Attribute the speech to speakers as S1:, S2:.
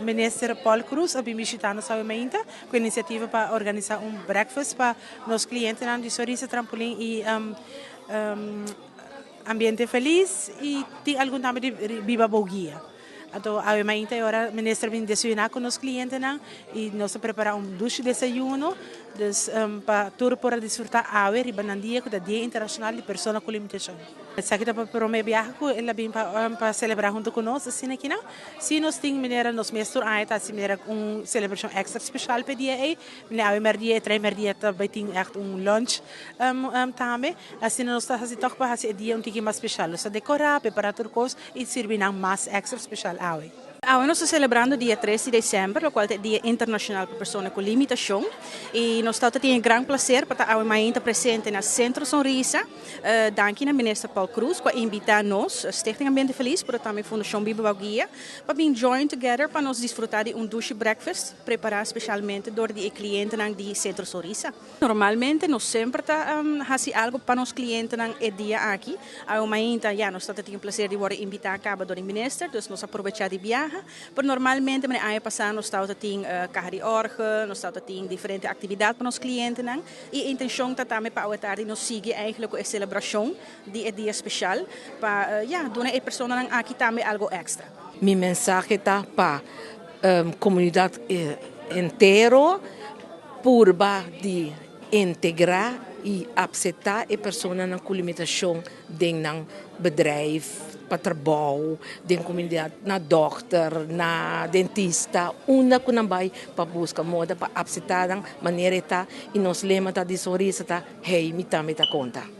S1: Minister Paul Cruz ha visitado nossa gemeente com iniciativa para organizar breakfast para os clientes de Sorriso Trampolim e ambiente feliz e tem algum tipo de viva bogia. Então, a gemeente agora, o ministro vem desayunar com os clientes e nós preparamos duche desayuno para tudo para desfrutar a dia com o Dia Internacional de Pessoas com Limitação. Sa kita para me viajar ko ela bem para celebrar junto conosco assim aqui não. Se nós tem maneira nos mestre aí tá se maneira celebração extra especial para dia aí, maneira merdia, três merdia também tem echt lunch também. Assim nós tá assim toch para esse dia tique mais especial. Nós decorar, preparar tudo coisa e servir mais extra especial aí.
S2: Nós estamos celebrando dia 13 de dezembro, o qual é o Dia Internacional para Pessoas com Limitação. E nós estamos tendo um grande prazer para estar ainda presente no Centro Sonrisa. Danke ao ministro Paul Cruz, que invita nós, a Stichting Ambiente Feliz, para também a Fundação Biba Guia, para vir join together para nós desfrutar de douche breakfast, preparado especialmente por os clientes do Centro Sonrisa. Normalmente, nós sempre fazemos algo para os clientes no dia aqui. Ainda, nós estamos tendo o prazer de ser invitados pelo ministro, então nós aproveitamos de viajar. Pero normalmente, no ano passado, nós estamos tendo carro de orge, nós estamos tendo diferentes atividades para os clientes. E a intenção é também para a tarde nós seguir eigenlijk a celebração de dia especial para dar a pessoa aqui também algo extra.
S3: Minha mensagem está para a comunidade inteira, por de integrar e aceitar a pessoa com limitação dentro do bedrijf, para trabalho, dentro da comunidade, na doctor, na dentista, uma que não vai para buscar moda, para aceitar a maneira e nós lemos de sorriso, me também conta.